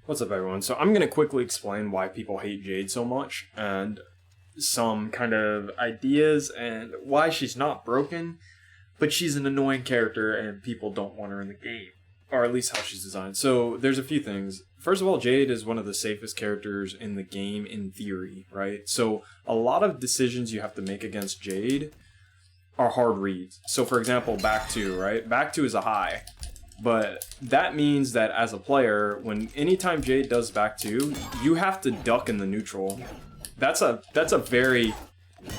What's up, everyone? So I'm going to quickly explain why people hate Jade so much, and some kind of ideas, and why she's not broken, but she's an annoying character and people don't want her in the game. Or at least how she's designed. So there's a few things. First of all, Jade is one of the safest characters in the game in theory, right? So a lot of decisions you have to make against Jade are hard reads. So for example, back 2, right? Back 2 is a high. But that means that as a player, anytime Jade does back 2, you have to duck in the neutral. That's a very,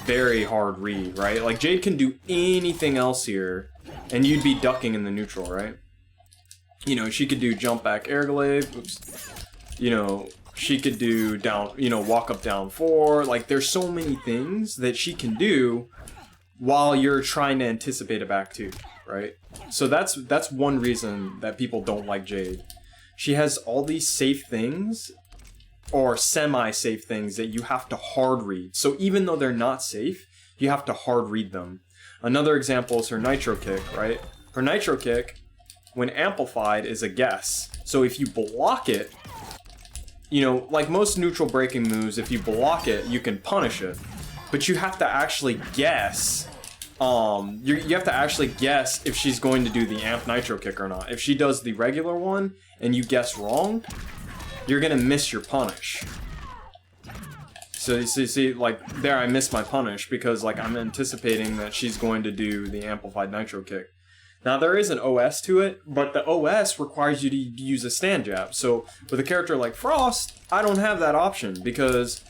very hard read, right? Like Jade can do anything else here, and you'd be ducking in the neutral, right? You know, she could do jump back air glaive. Oops. You know, she could do down, walk up down 4. Like there's so many things that she can do while you're trying to anticipate a back 2, right? So that's one reason that people don't like Jade. She has all these safe things, or semi-safe things, that you have to hard read. So even though they're not safe, you have to hard read them. Another example is her nitro kick, right? Her nitro kick, when amplified, is a guess. So if you block it, like most neutral breaking moves, if you block it, you can punish it. But you have to actually guess. You have to actually guess if she's going to do the amp nitro kick or not. If she does the regular one and you guess wrong, you're gonna miss your punish. So you see, like there, I missed my punish because like I'm anticipating that she's going to do the amplified nitro kick. Now there is an OS to it, but the OS requires you to use a stand jab. So with a character like Frost, I don't have that option because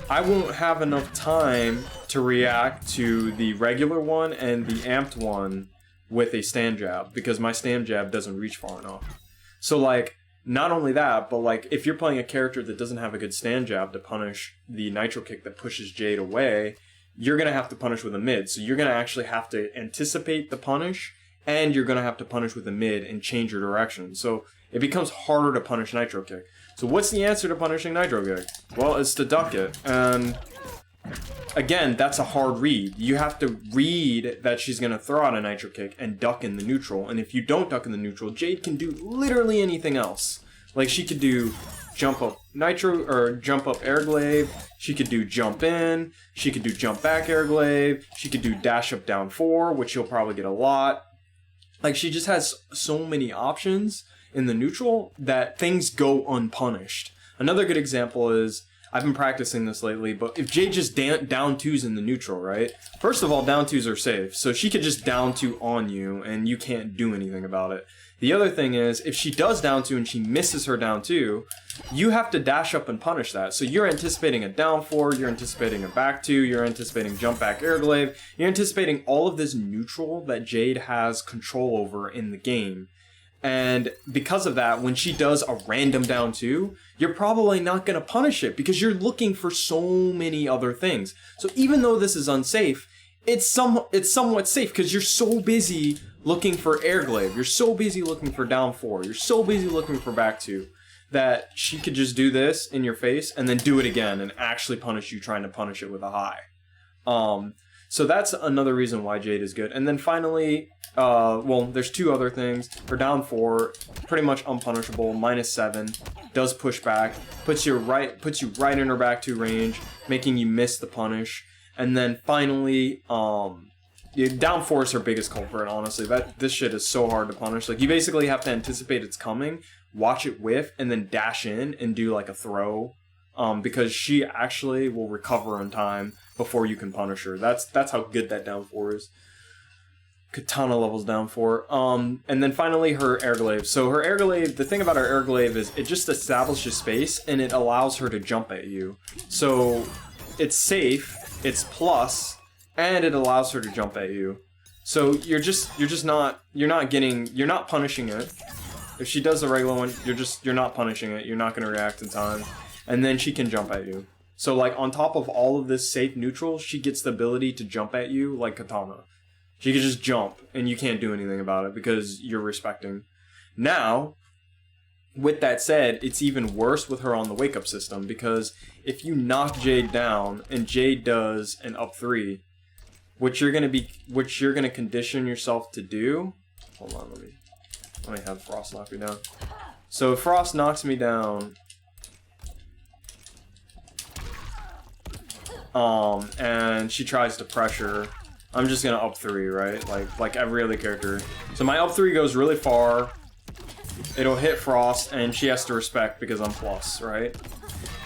I won't have enough time to react to the regular one and the amped one with a stand jab because my stand jab doesn't reach far enough. So like, not only that, but like if you're playing a character that doesn't have a good stand jab to punish the nitro kick that pushes Jade away, you're going to have to punish with a mid. So you're going to actually have to anticipate the punish, and you're going to have to punish with a mid and change your direction. So it becomes harder to punish nitro kick. So what's the answer to punishing nitro kick? Well, it's to duck it. And again, that's a hard read. You have to read that she's going to throw out a nitro kick and duck in the neutral. And if you don't duck in the neutral, Jade can do literally anything else. Like she could do jump up nitro or jump up air glaive. She could do jump in. She could do jump back air glaive. She could do dash up down 4, which you'll probably get a lot. Like she just has so many options in the neutral that things go unpunished. Another good example is, I've been practicing this lately, but if Jade just down 2s in the neutral, right? First of all, down 2s are safe, so she could just down 2 on you and you can't do anything about it. The other thing is, if she does down 2 and she misses her down 2, you have to dash up and punish that. So you're anticipating a down 4, you're anticipating a back 2, you're anticipating jump back air glaive, you're anticipating all of this neutral that Jade has control over in the game. And because of that, when she does a random down 2, you're probably not going to punish it because you're looking for so many other things. So even though this is unsafe, it's somewhat safe because you're so busy looking for air glaive, you're so busy looking for down 4, you're so busy looking for back 2, that she could just do this in your face and then do it again and actually punish you trying to punish it with a high. So that's another reason why Jade is good. And then finally, well, there's 2 other things. Her down 4, pretty much unpunishable, -7, does push back, puts you right in her back 2 range, making you miss the punish. And then finally, down 4 is her biggest culprit, honestly. This shit is so hard to punish. Like, you basically have to anticipate it's coming, watch it whiff, and then dash in and do like a throw. Because she actually will recover in time before you can punish her. That's how good that down 4 is. Katana levels down 4. And then finally her air glaive. So her air glaive, the thing about her air glaive is it just establishes space and it allows her to jump at you. So it's safe, it's plus, and it allows her to jump at you. So you're not punishing it. If she does the regular one, you're not punishing it. You're not going to react in time. And then she can jump at you. So like on top of all of this safe neutral, she gets the ability to jump at you like Katana. She can just jump and you can't do anything about it because you're respecting. Now, with that said, it's even worse with her on the wake up system because if you knock Jade down and Jade does an up 3, which you're gonna condition yourself to do. Hold on, let me have Frost knock you down. So if Frost knocks me down, and she tries to pressure, I'm just gonna up 3, right? Like every other character. So my up 3 goes really far. It'll hit Frost, and she has to respect because I'm plus, right?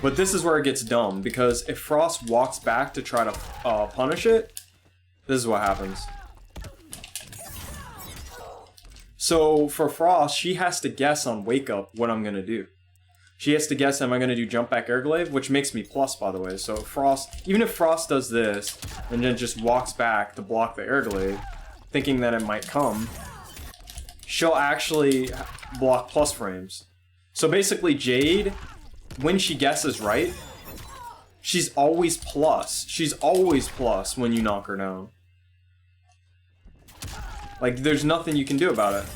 But this is where it gets dumb, because if Frost walks back to try to punish it, this is what happens. So for Frost, she has to guess on Wake Up what I'm gonna do. She has to guess, am I gonna do Jump Back Air Glaive, which makes me plus, by the way. So Frost, even if Frost does this, and then just walks back to block the Air Glaive, thinking that it might come, she'll actually block plus frames. So basically Jade, when she guesses right, she's always plus. She's always plus when you knock her down. Like, there's nothing you can do about it.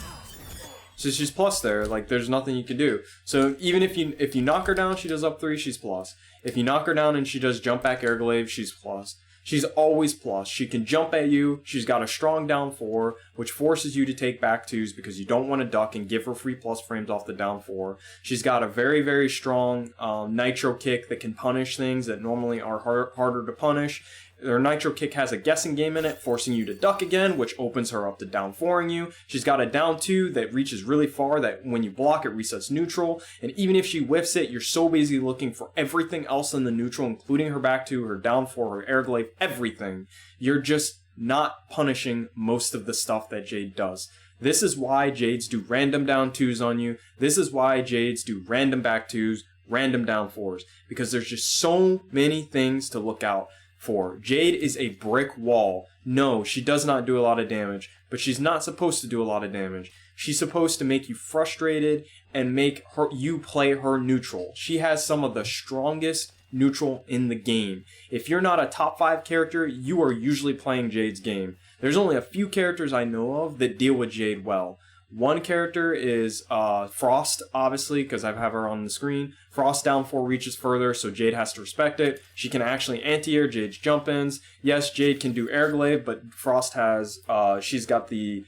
So she's plus there, like, there's nothing you can do. So even if you knock her down, she does up 3, she's plus. If you knock her down and she does Jump Back Air Glaive, she's plus. She's always plus. She can jump at you. She's got a strong down 4, which forces you to take back 2s because you don't want to duck and give her free plus frames off the down 4. She's got a very, very strong nitro kick that can punish things that normally are harder to punish. Her nitro kick has a guessing game in it, forcing you to duck again, which opens her up to down 4ing you. She's got a down 2 that reaches really far that when you block it resets neutral. And even if she whiffs it, you're so busy looking for everything else in the neutral, including her back 2, her down 4, her air glaive, everything. You're just not punishing most of the stuff that Jade does. This is why Jades do random down 2s on you. This is why Jades do random back 2s, random down 4s. Because there's just so many things to look out for. Jade is a brick wall. No, she does not do a lot of damage, but she's not supposed to do a lot of damage. She's supposed to make you frustrated and make you play her neutral. She has some of the strongest neutral in the game. If you're not a top 5 character, you are usually playing Jade's game. There's only a few characters I know of that deal with Jade well. One character is Frost, obviously, because I have her on the screen. Frost down 4 reaches further, so Jade has to respect it. She can actually anti-air Jade's jump-ins. Yes, Jade can do air glaive, but Frost has, she's got the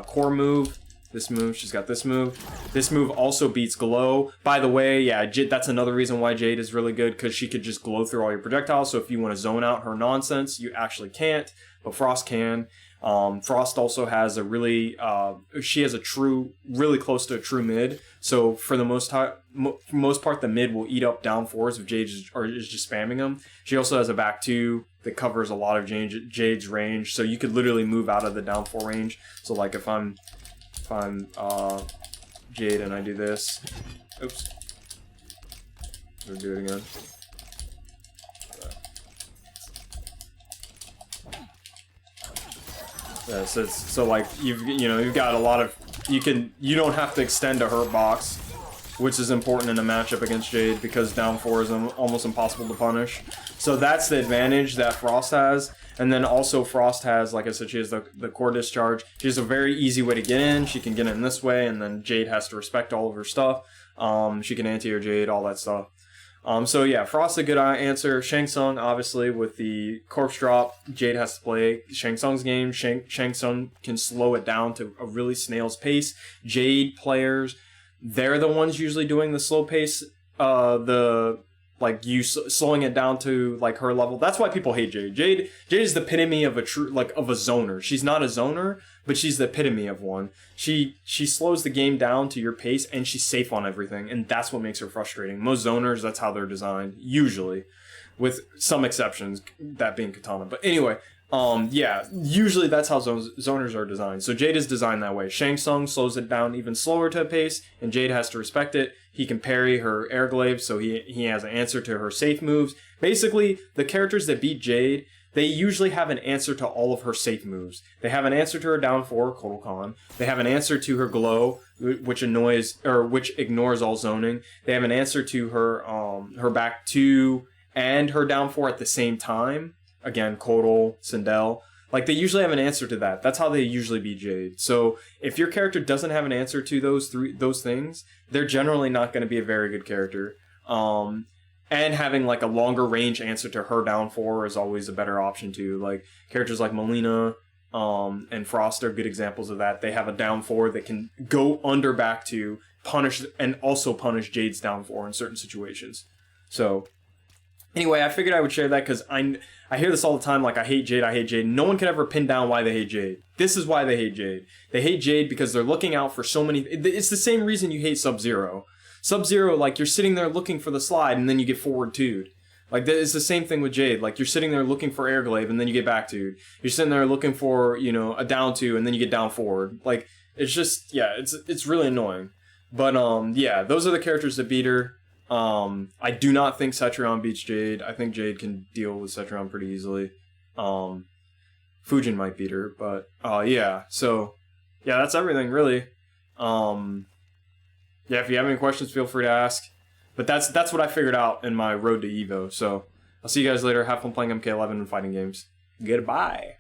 core move. This move, she's got this move. This move also beats glow. By the way, yeah, that's another reason why Jade is really good, because she could just glow through all your projectiles, so if you want to zone out her nonsense, you actually can't, but Frost can. Frost also has a really, she has a true, really close to a true mid. So for the most part, the mid will eat up down 4s if Jade is just spamming them. She also has a back 2 that covers a lot of Jade's range. So you could literally move out of the down 4 range. So like if I'm Jade and I do this, oops, we'll do it again. Yeah, so like you've got a lot of you don't have to extend a hurt box, which is important in a matchup against Jade because down 4 is almost impossible to punish. So that's the advantage that Frost has. And then also Frost has, like I said, she has the core discharge. She has a very easy way to get in. She can get in this way, and then Jade has to respect all of her stuff. She can anti-air Jade, all that stuff. So yeah, Frost's a good answer. Shang Tsung, obviously, with the corpse drop, Jade has to play Shang Tsung's game. Shang Tsung can slow it down to a really snail's pace. Jade players, they're the ones usually doing the slow pace, slowing it down to like her level. That's why people hate Jade. Jade is the epitome of a true of a zoner. She's not a zoner, but she's the epitome of one. She slows the game down to your pace, and she's safe on everything, and that's what makes her frustrating. Most zoners, that's how they're designed, usually, with some exceptions, that being Katana. But anyway, yeah, usually that's how zoners are designed. So Jade is designed that way. Shang Tsung slows it down even slower to a pace, and Jade has to respect it. He can parry her air glaive, so he has an answer to her safe moves. Basically, the characters that beat Jade, they usually have an answer to all of her safe moves. They have an answer to her down 4, Kotal Khan. They have an answer to her glow, which ignores all zoning. They have an answer to her back 2 and her down 4 at the same time. Again, Kotal, Sindel. Like, they usually have an answer to that. That's how they usually beat Jade. So, if your character doesn't have an answer to those things, they're generally not going to be a very good character. And having, like, a longer range answer to her down 4 is always a better option, too. Like, characters like Melina and Frost are good examples of that. They have a down 4 that can go under back 2, punish and also punish Jade's downfall in certain situations. So anyway, I figured I would share that because I hear this all the time, like, I hate Jade, I hate Jade. No one can ever pin down why they hate Jade. This is why they hate Jade. They hate Jade because they're looking out for so many... It's the same reason you hate Sub-Zero. Sub-Zero, like, you're sitting there looking for the slide, and then you get forward two'd. Like, it's the same thing with Jade. Like, you're sitting there looking for air glaive, and then you get back two'd. You're sitting there looking for, you know, a down two, and then you get down forward. Like, it's just, yeah, it's really annoying. But, yeah, those are the characters that beat her. I do not think Cetrion beats Jade. I think Jade can deal with Cetrion pretty easily. Fujin might beat her, but yeah. So yeah, that's everything really. Yeah, if you have any questions, feel free to ask. But that's what I figured out in my road to Evo. So I'll see you guys later. Have fun playing MK11 and fighting games. Goodbye.